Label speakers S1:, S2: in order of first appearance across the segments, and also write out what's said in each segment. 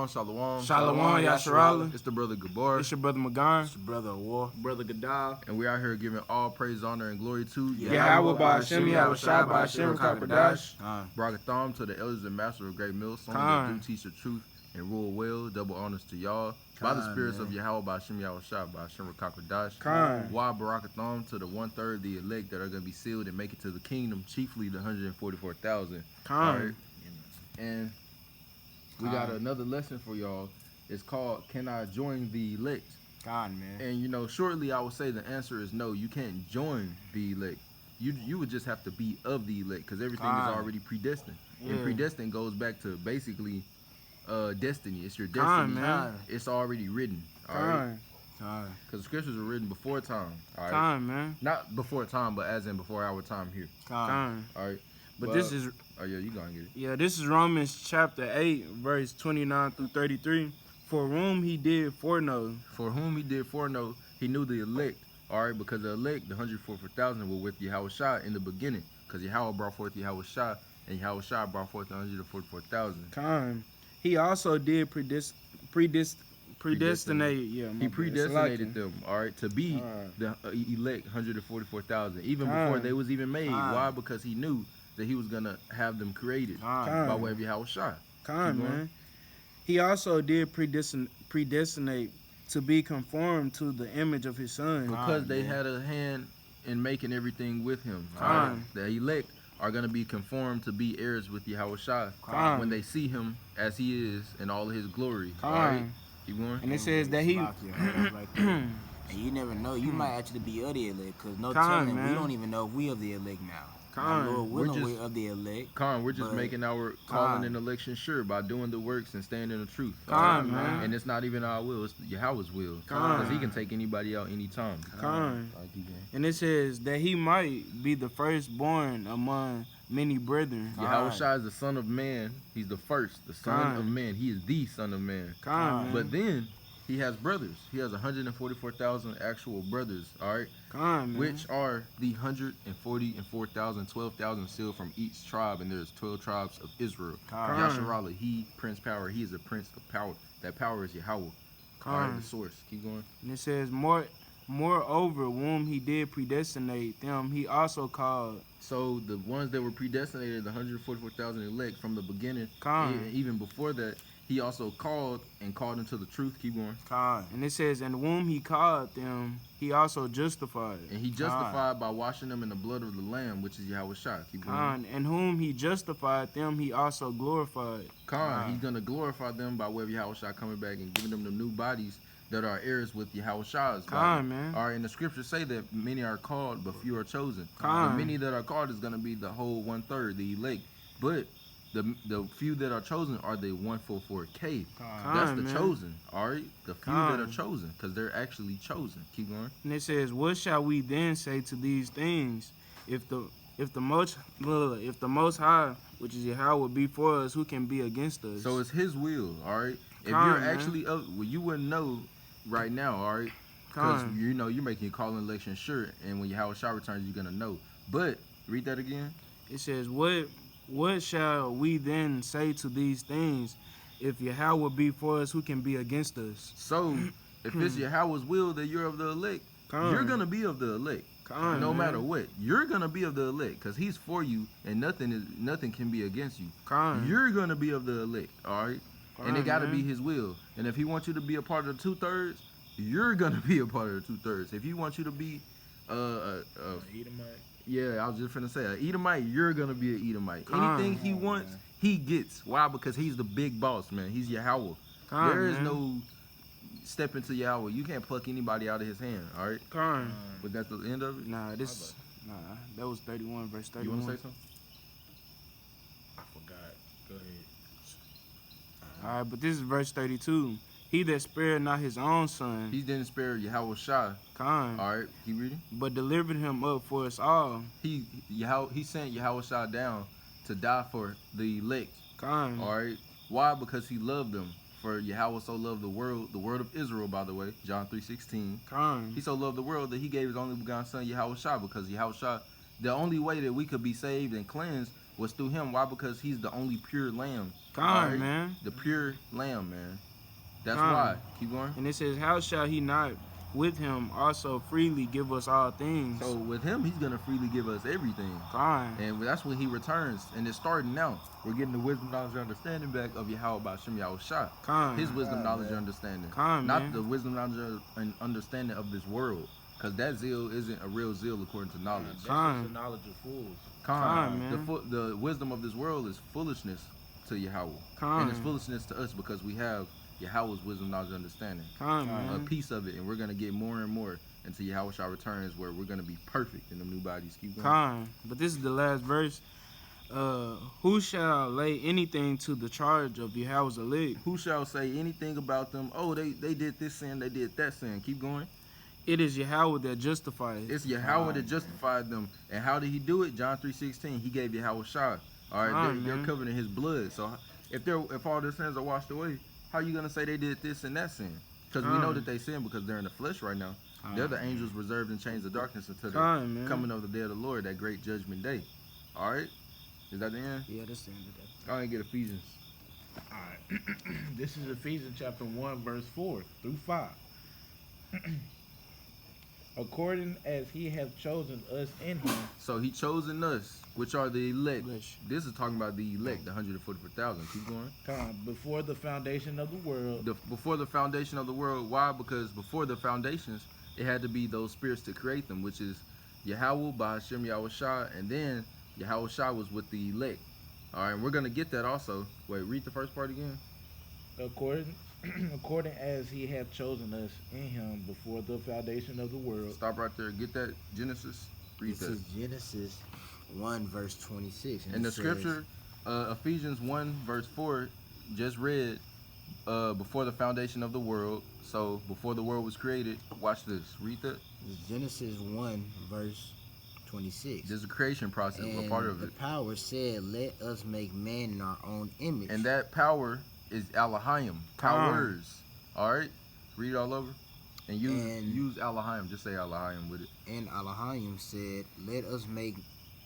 S1: Shalom.
S2: Shalom, Yasharala.
S1: It's the brother Gabar.
S2: It's your brother Magan.
S3: It's your brother War.
S4: Brother Gadal.
S1: And we out here giving all praise, honor, and glory to
S2: Yahweh Ba'ashem, Yahweh Shai Ba'ashem, Kakadash.
S1: Barakatham to the elders and master of great mills, some
S2: Khan.
S1: that do teach the truth and rule well. Double honors to y'all. By the spirits of Yahweh Ba'ashem, Yahweh Shai Ba'ashem, Kakadash.
S2: Khan.
S1: Why Barakatham to the 1/3 of the elect that are going to be sealed and make it to the kingdom, chiefly the 144,000.
S2: Khan.
S1: Right? And we got another lesson for y'all. It's called, Can I Join the Elect?
S3: Con, man.
S1: And, you know, shortly I would say the answer is no. You can't join the elect. You would just have to be of the elect because everything is already predestined.
S2: Yeah.
S1: And predestined goes back to basically destiny. It's your
S2: Con,
S1: destiny.
S2: man.
S1: It's already written. All right?
S2: Khan.
S1: Because the scriptures were written before time. All right?
S2: Khan, man.
S1: Not before time, but as in before our time here.
S2: Khan.
S1: All right?
S2: But this is,
S1: Oh, yeah, you go and get it.
S2: yeah, this is Romans chapter 8, verse 29 through 33. For whom he did foreknow.
S1: For whom he did foreknow, he knew the elect. All right, because the elect, the 144,000, were with Yahweh Shai in the beginning. Because Yahweh brought forth Yahweh Shai, and Yahweh Shai brought forth the 144,000.
S2: Khan. He also did predestinate. Yeah,
S1: He predestinated them, all right, to be the elect 144,000, even before they was even made. Why? Because he knew that he was gonna have them created by way of Yahweh Shai.
S2: Khan, man. He also did predestinate to be conformed to the image of his son.
S1: Because they had a hand in making everything with him. All
S2: Khan.
S1: right? The elect are gonna be conformed to be heirs with Yahweh Shai when they see him as he is in all his glory. All right? Keep going.
S2: And it says that he...
S3: And you never know. You might actually be of the elect, because no telling, we don't even know if we of the elect now. Lord willing, we're of the elect.
S1: Khan, we're just making our calling and election sure by doing the works and staying in the truth.
S2: Khan, man.
S1: And it's not even our will, it's Yahweh's will. Because he can take anybody out anytime.
S2: Khan. And it says that he might be the firstborn among many brethren.
S1: Yahweh Shai is the son of man. He's the first, the son of man. He is the son of man.
S2: Khan,
S1: But then he has brothers. He has 144,000 actual brothers, all right?
S2: Khan, man.
S1: Which are the 144,000, 12,000 sealed from each tribe, and there's 12 tribes of Israel. Yasharala, he, Prince Power, he is a prince of power. That power is Yahweh. All right, the source. Keep going.
S2: And it says, moreover, whom he did predestinate them, he also called.
S1: So the ones that were predestinated, the 144,000 elect from the beginning, even before that, he also called them to the truth. Keep going.
S2: And it says, and whom he called them, he also justified.
S1: And he justified by washing them in the blood of the Lamb, which is Yahweh Shai. Keep going.
S2: And whom he justified them, he also glorified.
S1: He's going to glorify them by way of Yahweh Shai coming back and giving them the new bodies that are heirs with Yahweh Shai's body.
S2: Man.
S1: All right, and the scriptures say that many are called, but few are chosen. The many that are called is going to be the whole 1/3, the elect. But the few that are chosen are the 144K. That's the chosen, all right? The few that are chosen, because they're actually chosen. Keep going.
S2: And it says, what shall we then say to these things? If the most high, which is Yahweh, be for us, who can be against us?
S1: So it's his will, all right? If you're actually up, well, you wouldn't know right now, all right? Because you know you're making a call and election sure, and when Yahweh Shai returns, you're gonna know. But read that again.
S2: It says, what shall we then say to these things? If Yahweh be for us, who can be against us?
S1: So if it's Yahweh's will that you're of the elect, you're gonna be of the elect. No matter what, you're gonna be of the elect, because he's for you, and nothing can be against you. You're gonna be of the elect, all right? And it gotta be his will. And if he wants you to be a part of the 2/3, you're gonna be a part of the 2/3. If he wants you to be
S3: Edomite.
S1: Yeah, I was just finna say, an Edomite, you're gonna be an Edomite. Anything he wants, he gets. Why? Because he's the big boss, man. He's Yahweh. There is no step into Yahweh. You can't pluck anybody out of his hand, all right? But that's the end of it?
S2: Nah, that was 31, verse 31.
S1: You want to say something?
S3: I forgot. Go ahead.
S2: All right, but this is verse 32. He that spared not his own son.
S1: He didn't spare Yahweh Shai. All right, keep reading.
S2: But delivered him up for us all.
S1: He sent Yahweh Shai down to die for the elect. All right. Why? Because he loved them. For Yahweh so loved the world of Israel, by the way, John 3:16. He so loved the world that he gave his only begotten son, Yahweh Shai, because Yahweh Shai, the only way that we could be saved and cleansed was through him. Why? Because he's the only pure lamb.
S2: Right? Man.
S1: The pure lamb, man. That's why. Keep going.
S2: And it says, how shall he not with him also freely give us all things?
S1: So with him, he's going to freely give us everything. And that's when he returns. And it's starting now. We're getting the wisdom, knowledge, and understanding back of Yahweh Ba'Shem Yahushua. His wisdom, knowledge, and understanding. Not the wisdom, knowledge, and understanding of this world. Because that zeal isn't a real zeal according to knowledge.
S4: That's just the knowledge of fools.
S1: The wisdom of this world is foolishness to Yahweh. And it's foolishness to us because we have Yahweh's wisdom, knowledge, and understanding. A piece of it, and we're going to get more and more until Yahweh shall returns, where we're going to be perfect in the new bodies. Keep going.
S2: But this is the last verse. Who shall lay anything to the charge of Yahweh's elect?
S1: Who shall say anything about them? Oh, they did this sin, they did that sin. Keep going.
S2: It is Yahweh that justifies.
S1: It's Yahweh that justified them. And how did he do it? John 3:16. He gave Yahweh shot. All right, they're covered in his blood. So if all their sins are washed away, how are you gonna say they did this and that sin? Because we know that they sin because they're in the flesh right now. They're the angels reserved in chains of darkness until the coming of the day of the Lord, that great judgment day. All right, is that the end?
S3: Yeah, that's the end of that.
S1: Go ahead and get Ephesians.
S4: All right. This is Ephesians chapter 1, verse 4 through 5. According as he hath chosen us in him.
S1: So he chosen us, which are the elect. This is talking about the elect, the 144,000. Keep going.
S4: Before the foundation of the world.
S1: Before the foundation of the world. Why? Because before the foundations, it had to be those spirits to create them, which is Yahweh, Ba'Shem Yahushua, and then Yahushua was with the elect. All right, and we're going to get that also. Wait, read the first part again.
S4: According as he hath chosen us in him before the foundation of the world.
S1: Stop right there. Get that Genesis. Read
S3: that. This is Genesis 1 verse 26.
S1: And the scripture, Ephesians 1 verse 4, just read before the foundation of the world. So before the world was created, watch this. Read that.
S3: Genesis 1 verse 26.
S1: There's a creation process,
S3: and
S1: a part of it.
S3: The power said, let us make man in our own image.
S1: And that power is Elohim, powers. All right, read it all over, and use Elohim. Just say Elohim with it.
S3: And Elohim said, "Let us make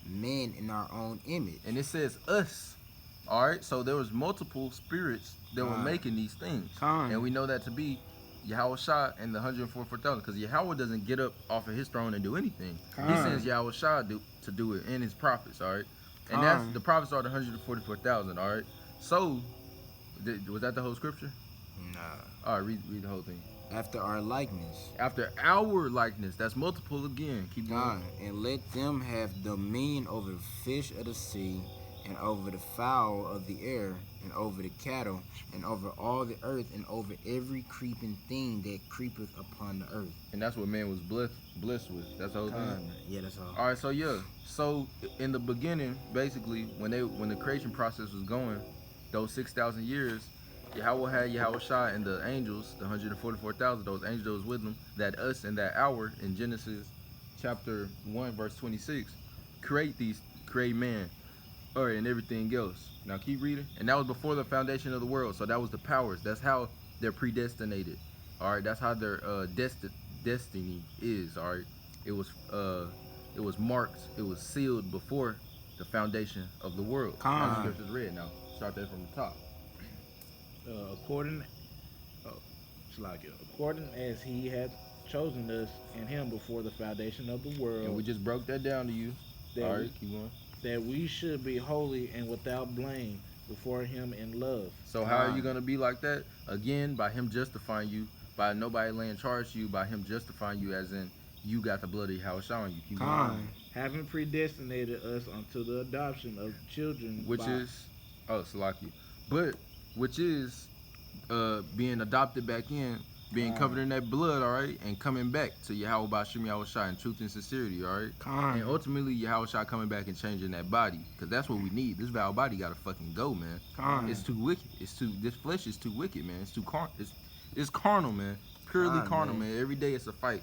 S3: men in our own image."
S1: And it says us. All right, so there was multiple spirits that were making these things, and we know that to be Yahweh Shah and the 144,000, because Yahweh doesn't get up off of his throne and do anything. He sends Yahweh Shah to do it, and his prophets. All right, and that's the prophets are the 144,000. All right, so. Was that the whole scripture?
S3: Nah.
S1: All right, read the whole thing.
S3: After our likeness.
S1: After our likeness. That's multiple again. Keep going.
S3: And let them have dominion over the fish of the sea, and over the fowl of the air, and over the cattle, and over all the earth, and over every creeping thing that creepeth upon the earth.
S1: And that's what man was blessed with. That's the whole thing.
S3: Yeah, that's all.
S1: All right, so yeah. So in the beginning, basically, when the creation process was going, those 6,000 years, Yahweh had Yahweh Shah and the angels, the 144,000, those angels that was with them, that us in that hour in Genesis chapter 1, verse 26, create man, and everything else. Now keep reading. And that was before the foundation of the world. So that was the powers. That's how they're predestinated. All right, that's how their destiny is. All right, it was marked, it was sealed before the foundation of the world. That's the scripture's read now. Start that from the top.
S4: According as he had chosen us in him before the foundation of the world.
S1: And we just broke that down to you. All right, keep going.
S4: That we should be holy and without blame before him in love.
S1: So how are you going to be like that? Again, by him justifying you, by nobody laying charge to you, by him justifying you, as in you got the blood of Yahweh showing you. Keep going.
S4: Having predestinated us unto the adoption of children.
S1: Which is... Oh, Salaki. But, which is being adopted back in, being covered in that blood, all right, and coming back to Yahweh Ba'Shem Yahushua in truth and sincerity, all right? And ultimately, Yahushua coming back and changing that body, because that's what we need. This vile body got to fucking go, man. It's too wicked. This flesh is too wicked, man. It's too it's carnal, man. Purely carnal, man. Every day it's a fight.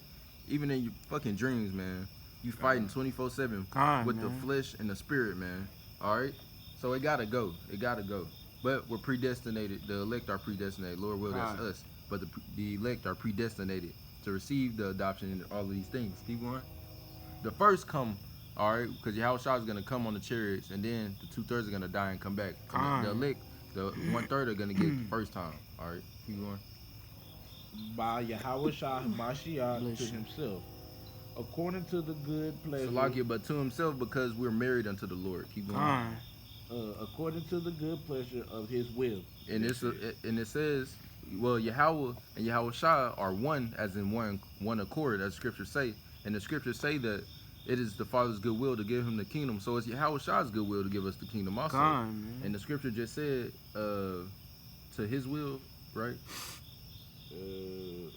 S1: Even in your fucking dreams, man. You fighting 24/7 with the flesh and the spirit, man. All right? So it gotta go. It gotta go. But we're predestinated. The elect are predestinated. Lord will, that's us. But the elect are predestinated to receive the adoption and all of these things. Keep going. The first come All right, because Yahushua is gonna come on the chariots, and then the 2/3 are gonna die and come back. And the elect, the 1/3 are gonna get it the first time. All right, keep going.
S4: By Yahweh Shah Mashiach to himself, according to the good pleasure.
S1: Salakia, but to himself because we're married unto the Lord. Keep going.
S4: According to the good pleasure of his will.
S1: And it says, well, Yahweh and Yahweh Shah are one, as in one accord, as scriptures say. And the scriptures say that it is the Father's good will to give him the kingdom. So it's Yahweh Shah's good will to give us the kingdom also. And the scripture just said, to his will, right?
S4: To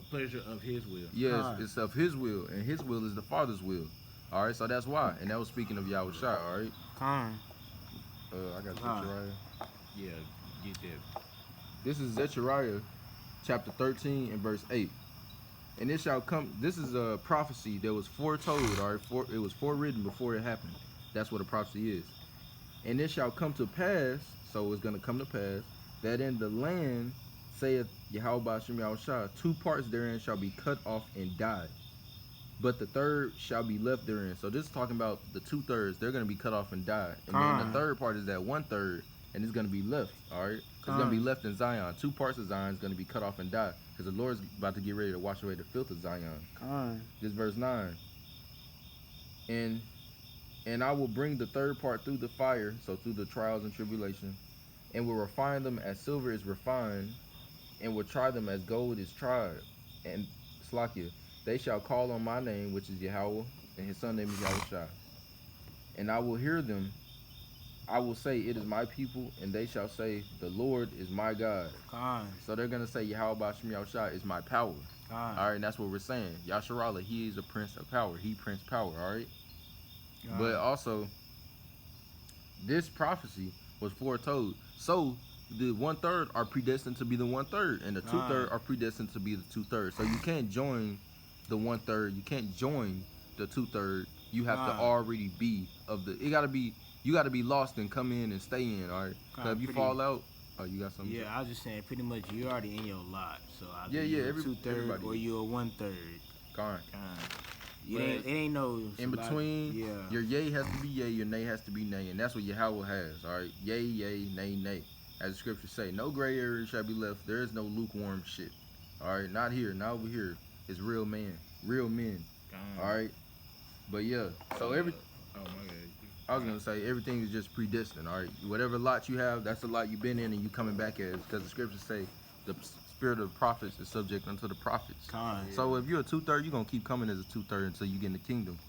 S4: pleasure of his will.
S1: Yes, it's of his will, and his will is the Father's will. All right, so that's why. And that was speaking of Yahweh Shah, all right? I got Zechariah.
S4: Yeah, get that.
S1: This is Zechariah chapter 13 and verse 8. And it shall come, this is a prophecy that was foretold, all right? It was forewritten before it happened. That's what a prophecy is. And it shall come to pass, so it's going to come to pass, that in the land, saith Yahweh Ba'ashem Yahushua, 2 parts therein shall be cut off and die, but the 3rd shall be left therein. So this is talking about the 2/3. They're going to be cut off and die. And then the 3rd part is that 1/3, and it's going to be left, all right? It's going to be left in Zion. 2 parts of Zion is going to be cut off and die, because the Lord's about to get ready to wash away the filth of Zion. This verse 9. And I will bring the 3rd part through the fire, so through the trials and tribulation, and will refine them as silver is refined, and will try them as gold is tried. And Slakia, they shall call on my name, which is Yahweh, and his son name is Yahushua. And I will hear them. I will say, it is my people, and they shall say, the Lord is my God. So they're going to say, Yahweh Ba'ashem Yahushua is my power. All right, and that's what we're saying. Yasharallah, he is a prince of power. He prince power, all right? But also, this prophecy was foretold. So the 1/3 are predestined to be the 1/3, and the 2/3 are predestined to be the 2/3. So you can't join the 1/3. You can't join the 2/3. You have to already be of the. You gotta be lost and come in and stay in. All right. So if you fall out, you got something.
S3: Yeah, I was just saying, pretty much you're already in your lot. So
S1: every
S3: 2/3 or you're a 1/3. It ain't no
S1: in between. Your yay has to be yay, your nay has to be nay, and that's what Yahweh has. All right, yay, yay, nay, nay. As the scriptures say, no gray area shall be left. There is no lukewarm shit. All right, not here, not over here. It's real men. All right, but yeah. So I was gonna say everything is just predestined. All right, whatever lot you have, that's the lot you've been in, and you coming back as, because the scriptures say the spirit of the prophets is subject unto the prophets. So if you're a 2/3, you're gonna keep coming as a 2/3 until you get in the kingdom.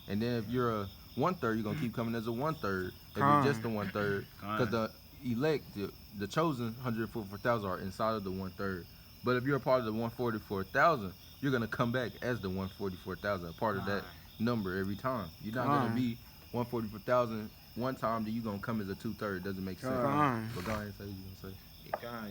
S1: And then if you're a 1/3, you're gonna keep coming as a 1/3. If you're just a 1/3, because the elect, the chosen 144,000 are inside of the 1/3. But if you're a part of the 144,000, you're gonna come back as the 144,000, a part of that number every time. You're not gonna be 144,000 one time, then you're gonna come as a 2/3. Doesn't make sense. But go ahead and say what you're gonna say.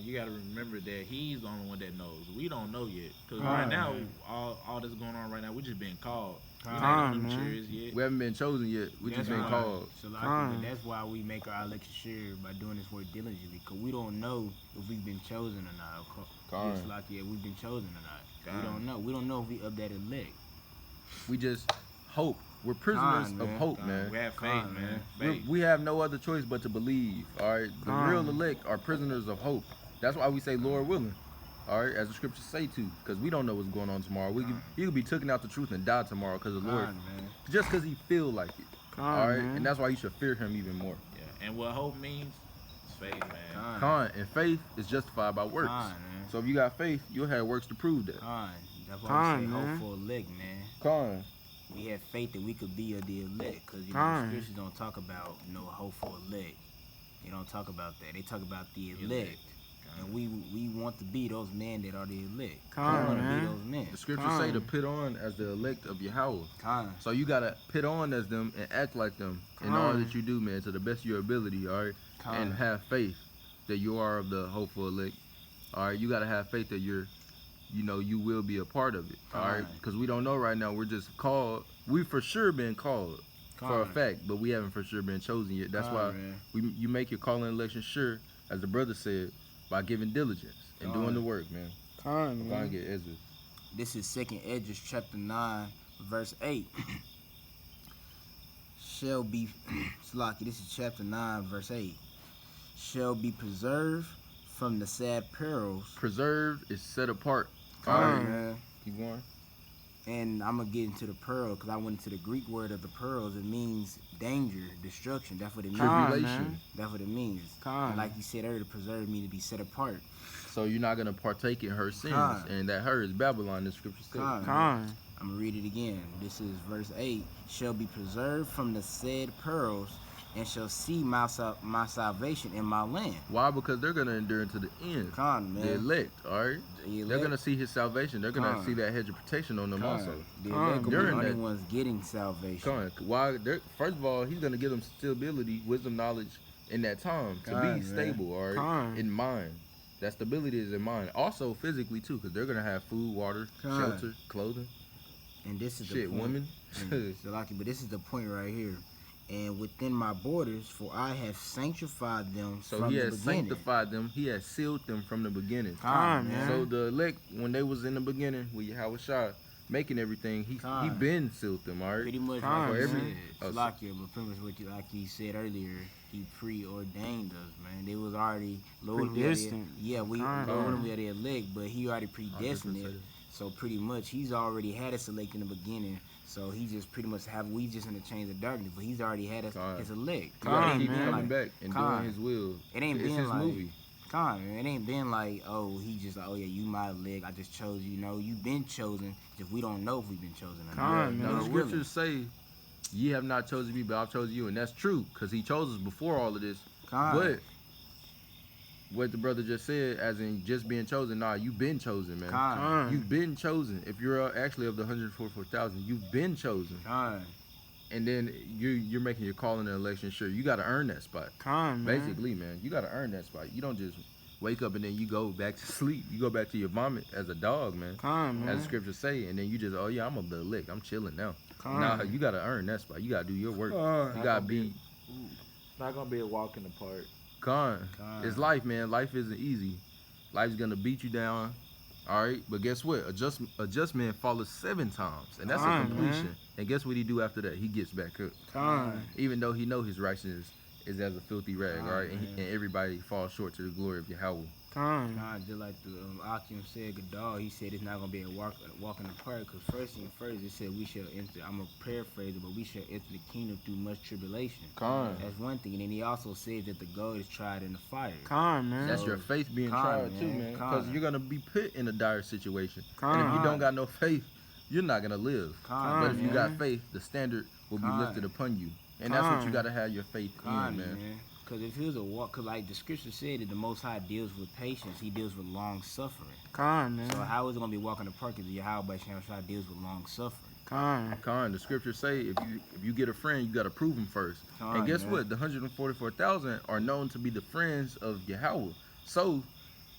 S4: You gotta remember that he's the only one that knows. We don't know yet, because right now all that's going on right now, we just being called. We ain't on them chairs yet.
S1: We haven't been chosen yet. We just been called.
S3: So that's why we make our election sure by doing this work diligently, because we don't know if we've been chosen or not. Just like we've been chosen or not. We don't know. We don't know if we of that elect.
S1: We just hope. We're prisoners of hope, man.
S4: We have faith, man.
S1: We have no other choice but to believe. All right, the real elect are prisoners of hope. That's why we say, Lord willing. All right, as the scriptures say too, because we don't know what's going on tomorrow. You could be taken out the truth and die tomorrow because the Lord, just because He feel like it. All right, and that's why you should fear Him even more.
S4: Yeah, and what hope means is faith, man.
S1: And faith is justified by works. So if you got faith, you'll have works to prove that.
S3: That's why we say hopeful elect, man. We have faith that we could be of the elect, because the scriptures don't talk about no hopeful elect. They don't talk about that. They talk about the elect. And we want to be those men that are the elect. We want to be those men.
S1: The scriptures say to put on as the elect of Yahweh. So you got to put on as them and act like them in all that you do, man, to the best of your ability, all right? And have faith that you are of the hopeful elect. All right, you got to have faith that you will be a part of it, all right? Because we don't know right now. We're just called. We've for sure been called for a fact, but we haven't for sure been chosen yet. That's why you make your calling election sure, as the brother said, by giving diligence and doing the work, man. Go and get Ezra.
S3: This is 2nd Esdras chapter 9, verse 8. shall be, Salaki, this is chapter 9, verse 8, shall be preserved from the sad perils.
S1: Preserved is set apart.
S3: Come
S1: All
S3: on,
S1: right,
S3: man.
S1: keep going.
S3: And I'm going to get into the pearl because I went into the Greek word of the pearls. It means danger, destruction. That's what it means.
S1: Tribulation.
S3: That's what it means. And like you said earlier, preserve me to be set apart.
S1: So you're not gonna partake in her sins, and that her is Babylon. The scripture says.
S3: I'm going to read it again. This is verse 8. Shall be preserved from the said pearls, and shall see my salvation in my land.
S1: Why? Because they're gonna endure into the end.
S3: Man.
S1: The elect, all right. They're gonna see his salvation. They're gonna see that hedge of protection on them also.
S3: The elect will be the only ones getting salvation.
S1: Why? First of all, he's gonna give them stability, wisdom, knowledge in that time to be stable, all right, in mind. That stability is in mind. Also physically too, because they're gonna have food, water, shelter, clothing.
S3: And this is the point.
S1: Women.
S3: But this is the point right here. And within my borders, for I have sanctified them
S1: so
S3: from
S1: he
S3: the
S1: has
S3: beginning.
S1: sanctified them. He has sealed them from the beginning.
S3: Man.
S1: So the elect, when they was in the beginning with Yahweh Shah making everything, he been sealed them, all right?
S3: Pretty much
S1: for every
S3: but pretty much what you, like you said earlier, he preordained us, man. They was already
S2: predestined.
S3: We are the elect, but he already predestined it. So pretty much he's already had us elect in the beginning. So he just pretty much we just in the chains of darkness, but he's already had us as elect.
S1: He coming back and doing his will.
S3: It ain't
S1: it's
S3: been
S1: his
S3: like
S1: movie.
S3: It ain't been like, oh, he just like, oh yeah, you my leg, I just chose you. No, you've been chosen. If we don't know if we've been chosen or not.
S1: Now the scriptures say, "Ye have not chosen me, but I've chosen you," and that's true because He chose us before all of this. But what the brother just said, as in just being chosen, you've been chosen, man. You've been chosen. If you're actually of the 144,000, you've been chosen. And then you're making your call in the election sure. You got to earn that spot. Basically, man, you got to earn that spot. You don't just wake up and then you go back to sleep. You go back to your vomit as a dog, man. As the scriptures say, and then you just, oh yeah, I'm of the elect. I'm chilling now. Nah, you got to earn that spot. You got to do your work. You got to be.
S4: Not gonna be a walk in the park.
S1: It's life, man. Life isn't easy. Life's gonna beat you down. All right, but guess what? A just man falleth 7 times, and that's a completion. Man. And guess what he do after that? He gets back up. Even though he know his righteousness is as a filthy rag, all right, and everybody falls short to the glory of Yahweh.
S3: Just like the Akim said, Gadal, he said it's not gonna be a walk in the park. Because first it said we shall enter. I'm gonna paraphrase it, but we shall enter the kingdom through much tribulation. That's one thing, and then he also said that the gold is tried in the fire.
S2: Man.
S1: That's your faith being tried too, man. Because you're gonna be put in a dire situation, and if you don't got no faith, you're not gonna live. But if you got faith, the standard will be lifted upon you, and that's what you gotta have your faith in, man.
S3: Because if it was a walk, because like the scripture said that the Most High deals with patience, He deals with long suffering.
S2: Man.
S3: So how is it gonna be walking the park if Yahweh Shah deals with long suffering?
S1: The scriptures say if you get a friend, you gotta prove him first. And guess what? The 144,000 are known to be the friends of Yahweh. So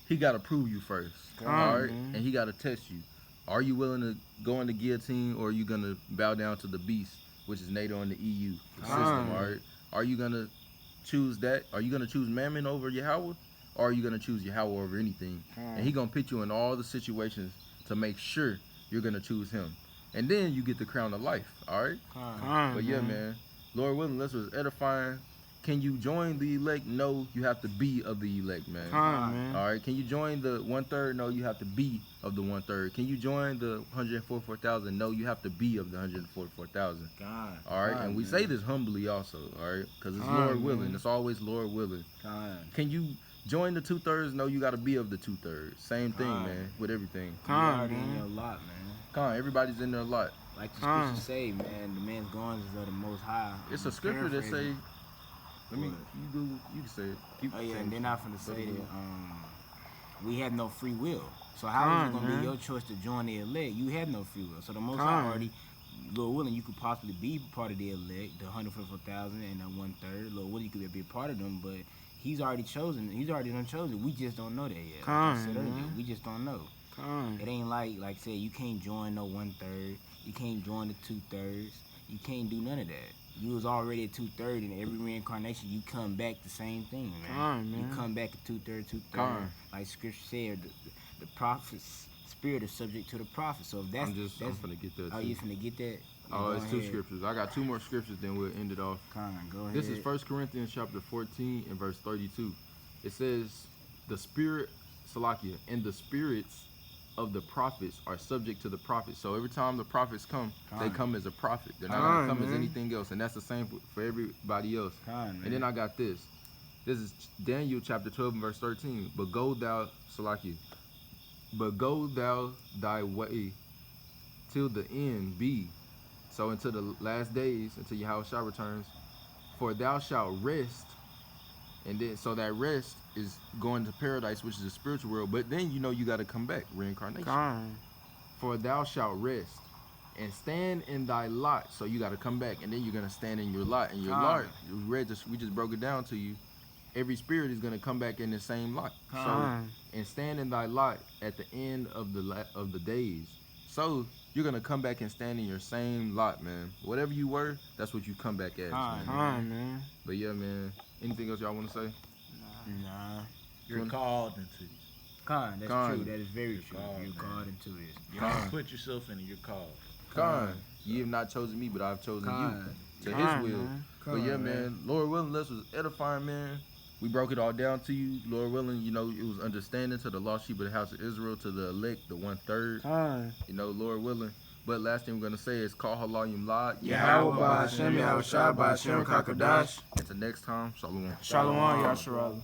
S1: He gotta prove you first. All right, and He gotta test you. Are you willing to go in the guillotine, or are you gonna bow down to the beast, which is NATO in the EU system? All right, are you gonna choose that? Are you gonna choose Mammon over Yahweh, or are you gonna choose Yahweh over anything? And He gonna put you in all the situations to make sure you're gonna choose Him, and then you get the crown of life. All right. But yeah, man, Lord willing, this was edifying. Can you join the elect? No, you have to be of the elect, man. All right. Can you join the 1/3? No, you have to be of the 1/3. Can you join the 144,000? No, you have to be of the 144,000. All right. And we say this humbly also, all right, because it's Lord willing. It's always Lord willing. Can you join the 2/3? No, you got to be of the 2/3. Same thing, man, with everything.
S3: You're already in your lot, man.
S1: Everybody's in their lot.
S3: Like the scripture say, man, the man's goings is of the Most High.
S1: It's a scripture that say. Let me, you can say it.
S3: And they're not finna say that we have no free will. So how is it gonna be your choice to join the elect? You have no free will. So the Most High already, Lord willing, you could possibly be part of the elect, the 144,000 and the 1/3. Lord willing, you could be a part of them, but He's already chosen. He's already done chosen. We just don't know that yet. Like I said earlier, we just don't know. It ain't like I said, you can't join no 1/3. You can't join the 2/3. You can't do none of that. You was already at 2/3, and every reincarnation you come back the same thing, man. You come back at 2/3, 2/3. Like Scripture said, the prophet's spirit is subject to the prophet. So if that's,
S1: I'm finna get that.
S3: Oh, you finna get that?
S1: Oh,
S3: Go
S1: it's two
S3: ahead.
S1: scriptures. I got two more scriptures, then we'll end it off.
S3: Go ahead.
S1: This is 1 Corinthians chapter 14 and verse 32. It says, the spirit, Salakia, and the spirits of the prophets are subject to the prophets. So every time the prophets come, they come as a prophet. They're not going to come as anything else. And that's the same for everybody else. And then I got this. This is Daniel chapter 12 and verse 13. But go thou, Salakia, but go thou thy way till the end be. So until the last days, until Yahushua returns, for thou shalt rest. And then, so that rest is going to paradise, which is the spiritual world. But then, you know, you got to come back, reincarnation. For thou shalt rest and stand in thy lot. So you got to come back, and then you're gonna stand in your lot. And your lot, we just broke it down to you. Every spirit is gonna come back in the same lot. So and stand in thy lot at the end of the days. So you're gonna come back and stand in your same lot, man. Whatever you were, that's what you come back as.
S2: Man.
S1: But yeah, man. Anything else y'all want to say?
S3: Nah.
S4: You're called into this.
S3: That's true. That is very true. You're called into this.
S4: You don't put yourself in it. You're called.
S1: You have not chosen me, but I've chosen you to His will.
S2: Man.
S1: But yeah, man. Lord willing, this was edifying, man. We broke it all down to you. Lord willing, you know, it was understanding to the lost sheep of the house of Israel, to the elect, the 1/3. You know, Lord willing. But last thing we're gonna say is call Halayim La.
S2: Yahweh Ba'Hashem, Yahushua Ba'Hashem, Kakadash.
S1: Until next time, Shalom.
S2: Shalom, Yasharallah.